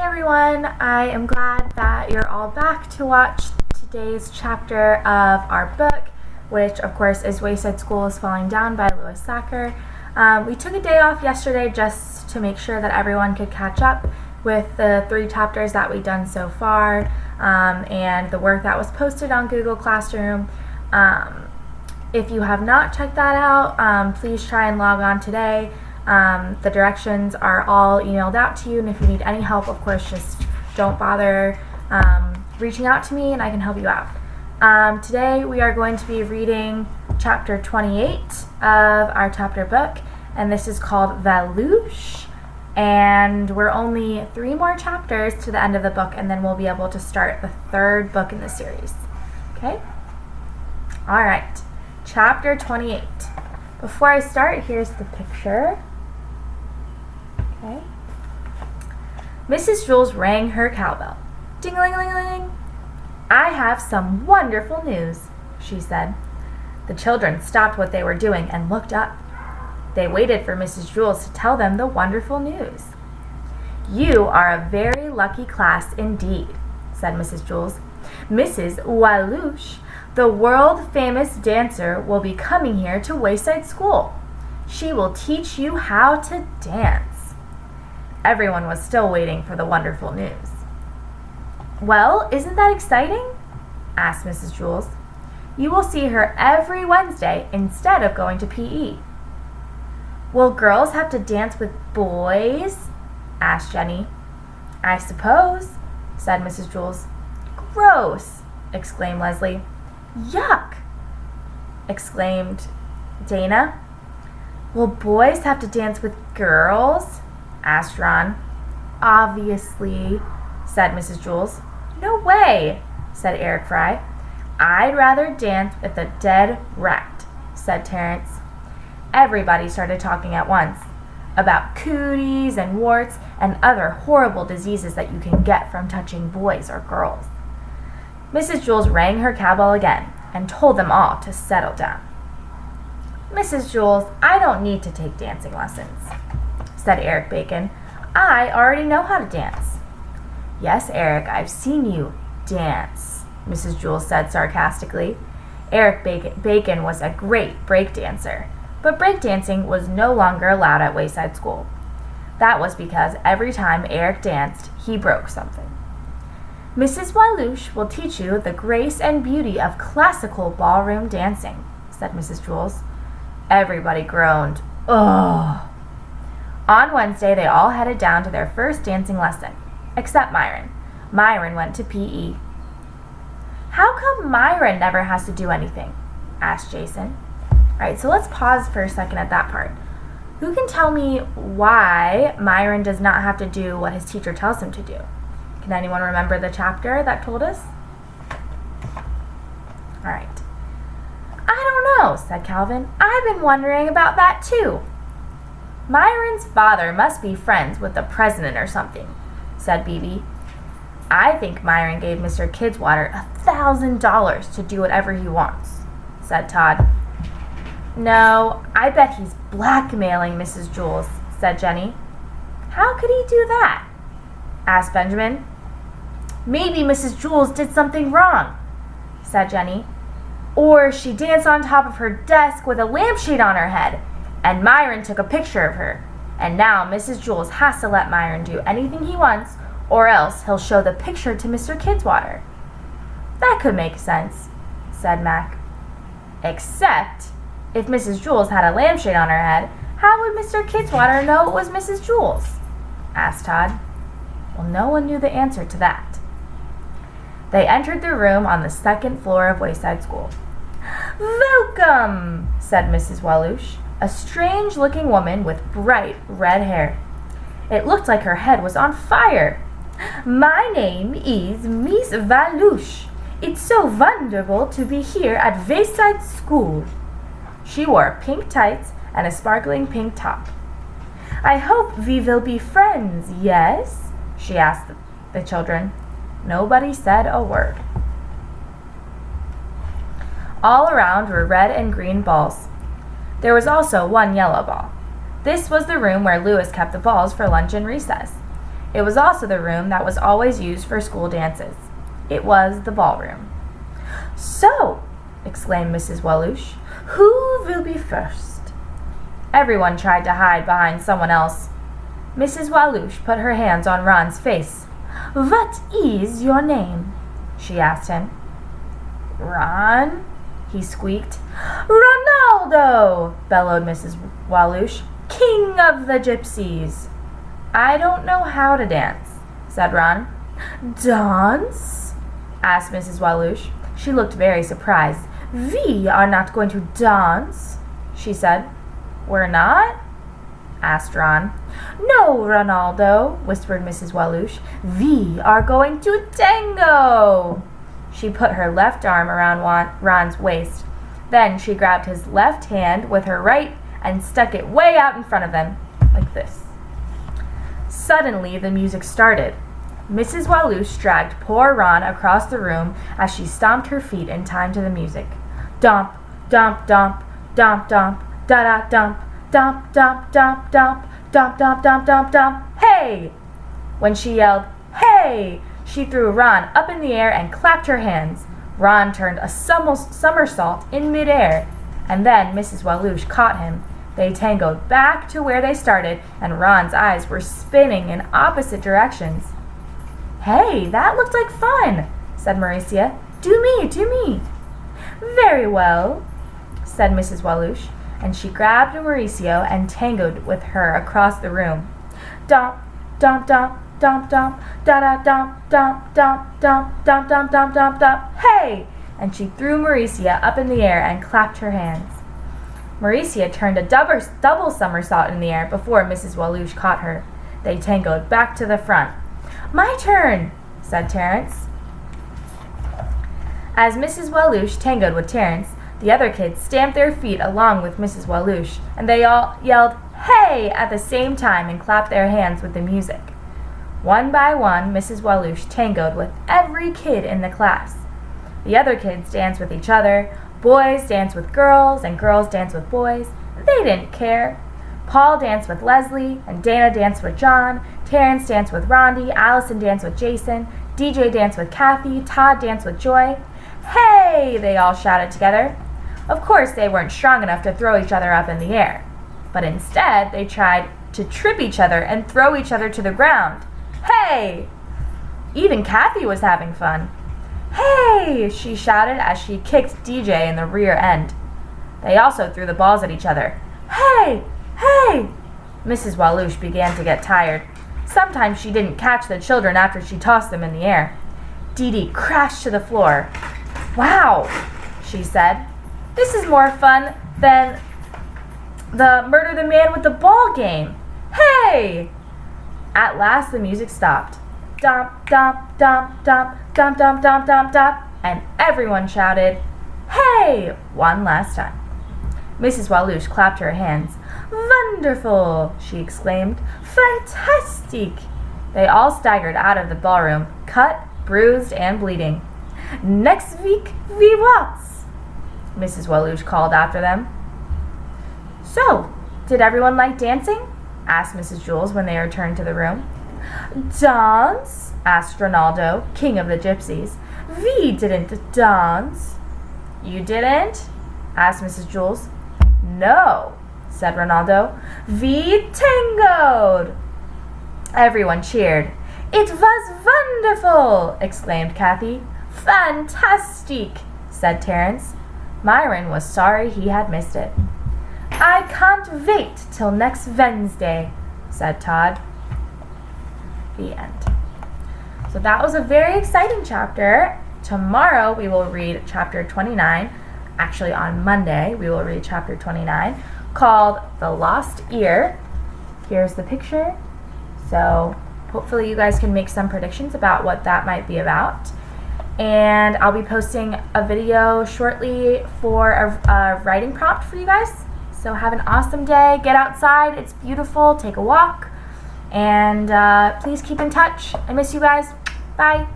everyone, I am glad that you're all back to watch today's chapter of our book, which of course is Wayside School is Falling Down by Sachar. We took a day off yesterday just to make sure that everyone could catch up with the 3 chapters that we've done so far and the work that was posted on Google Classroom. If you have not checked that out, please try and log on today. The directions are all emailed out to you, and if you need any help, of course, just don't bother reaching out to me and I can help you out. Today we are going to be reading chapter 28 of our chapter book, and this is called Valooosh, and we're only 3 more chapters to the end of the book, and then we'll be able to start the 3rd book in the series. Okay? Alright, chapter 28. Before I start, here's the picture. Okay. Mrs. Jules rang her cowbell. Ding-a-ling-a-ling-a-ling. I have some wonderful news, she said. The children stopped what they were doing and looked up. They waited for Mrs. Jules to tell them the wonderful news. You are a very lucky class indeed, said Mrs. Jules. Mrs. Valooosh, the world-famous dancer, will be coming here to Wayside School. She will teach you how to dance. Everyone was still waiting for the wonderful news. Well, isn't that exciting? Asked Mrs. Jules. You will see her every Wednesday instead of going to PE. Will girls have to dance with boys? Asked Jenny. I suppose, said Mrs. Jules. Gross, exclaimed Leslie. Yuck, exclaimed Dana. Will boys have to dance with girls? Asked Ron. Obviously, said Mrs. Jules. No way, said Eric Fry. I'd rather dance with a dead rat, said Terrence. Everybody started talking at once about cooties and warts and other horrible diseases that you can get from touching boys or girls. Mrs. Jules rang her cowbell again and told them all to settle down. Mrs. Jules, I don't need to take dancing lessons, said Eric Bacon. I already know how to dance. Yes, Eric, I've seen you dance, Mrs. Jules said sarcastically. Eric Bacon was a great break dancer, but breakdancing was no longer allowed at Wayside School. That was because every time Eric danced, he broke something. Mrs. Valooosh will teach you the grace and beauty of classical ballroom dancing, said Mrs. Jules. Everybody groaned. Ugh. On Wednesday, they all headed down to their first dancing lesson, except Myron. Myron went to PE. How come Myron never has to do anything? Asked Jason. All right, so let's pause for a second at that part. Who can tell me why Myron does not have to do what his teacher tells him to do? Can anyone remember the chapter that told us? All right. I don't know, said Calvin. I've been wondering about that too. Myron's father must be friends with the president or something, said Beebe. I think Myron gave Mr. Kidswater $1,000 to do whatever he wants, said Todd. No, I bet he's blackmailing Mrs. Jules, said Jenny. How could he do that? Asked Benjamin. Maybe Mrs. Jules did something wrong, said Jenny. Or she danced on top of her desk with a lampshade on her head, and Myron took a picture of her, and now Mrs. Jules has to let Myron do anything he wants, or else he'll show the picture to Mr. Kidswater. That could make sense, said Mac. Except, if Mrs. Jules had a lampshade on her head, how would Mr. Kidswater know it was Mrs. Jules? Asked Todd. Well, no one knew the answer to that. They entered the room on the 2nd floor of Wayside School. Welcome, said Mrs. Valooosh, a strange-looking woman with bright red hair. It looked like her head was on fire. My name is Miss Valooosh. It's so wonderful to be here at Wayside School. She wore pink tights and a sparkling pink top. I hope we will be friends, yes? She asked the children. Nobody said a word. All around were red and green balls. There was also one yellow ball. This was the room where Lewis kept the balls for lunch and recess. It was also the room that was always used for school dances. It was the ballroom. "So," exclaimed Mrs. Walloosh, "who will be first?" Everyone tried to hide behind someone else. Mrs. Walloosh put her hands on Ron's face. "What is your name?" she asked him. "Ron," he squeaked. "Ronaldo!" bellowed Mrs. Walloosh. "King of the Gypsies!" "I don't know how to dance," said Ron. "Dance?" asked Mrs. Walloosh. She looked very surprised. "We are not going to dance," she said. "We're not?" asked Ron. "No, Ronaldo," whispered Mrs. Walloosh. "We are going to tango." She put her left arm around Ron's waist. Then she grabbed his left hand with her right and stuck it way out in front of them, like this. Suddenly, the music started. Mrs. Walloosh dragged poor Ron across the room as she stomped her feet in time to the music. Dump, dump, dump, dump, dump, da-da, dump, dump, dump, dump, dump, dump, dump, dump, dump, dump, hey! When she yelled, hey, she threw Ron up in the air and clapped her hands. Ron turned a somersault in midair, and then Mrs. Walloosh caught him. They tangoed back to where they started, and Ron's eyes were spinning in opposite directions. "Hey, that looked like fun," said Mauricia. Do me." "Very well," said Mrs. Walloosh, and she grabbed Mauricio and tangoed with her across the room. Dump, dump, dump, dump, dump, da-da, dump, dump, dump, dump, dump, dump, dump, dump, dump, hey! And she threw Mauricia up in the air and clapped her hands. Mauricia turned a double somersault in the air before Mrs. Walloosh caught her. They tangoed back to the front. "My turn," said Terence. As Mrs. Walloosh tangoed with Terence, the other kids stamped their feet along with Mrs. Walloosh, and they all yelled, "Hey!" at the same time and clapped their hands with the music. One by one, Mrs. Walloosh tangoed with every kid in the class. The other kids danced with each other, boys danced with girls, and girls danced with boys. They didn't care. Paul danced with Leslie, and Dana danced with John, Terence danced with Rondi, Allison danced with Jason, DJ danced with Kathy, Todd danced with Joy. "Hey!" they all shouted together. Of course, they weren't strong enough to throw each other up in the air, but instead they tried to trip each other and throw each other to the ground. "Hey!" Even Kathy was having fun. "Hey!" she shouted as she kicked DJ in the rear end. They also threw the balls at each other. "Hey! Hey!" Mrs. Walloosh began to get tired. Sometimes she didn't catch the children after she tossed them in the air. Dee Dee crashed to the floor. "Wow," she said. "This is more fun than the Murder the Man with the Ball game. Hey!" At last the music stopped. Dump, dump, dump, dump, dump, dump, dump, dump, dump, and everyone shouted, "Hey!" one last time. Mrs. Walloosh clapped her hands. "Wonderful!" she exclaimed. "Fantastic!" They all staggered out of the ballroom, cut, bruised, and bleeding. "Next week, we waltz," Mrs. Walloosh called after them. "So, did everyone like dancing?" asked Mrs. Jules when they returned to the room. "Dance?" asked Ronaldo, king of the gypsies. "We didn't dance." "You didn't?" asked Mrs. Jules. "No," said Ronaldo. "We tangoed." Everyone cheered. "It was wonderful!" exclaimed Kathy. "Fantastic!" said Terence. Myron was sorry he had missed it. "I can't wait till next Wednesday," said Todd. The end. So that was a very exciting chapter. Tomorrow we will read chapter 29. Actually, on Monday we will read chapter 29, called The Lost Ear. Here's the picture. So hopefully you guys can make some predictions about what that might be about. And I'll be posting a video shortly for a writing prompt for you guys. So have an awesome day. Get outside. It's beautiful. Take a walk. And please keep in touch. I miss you guys. Bye.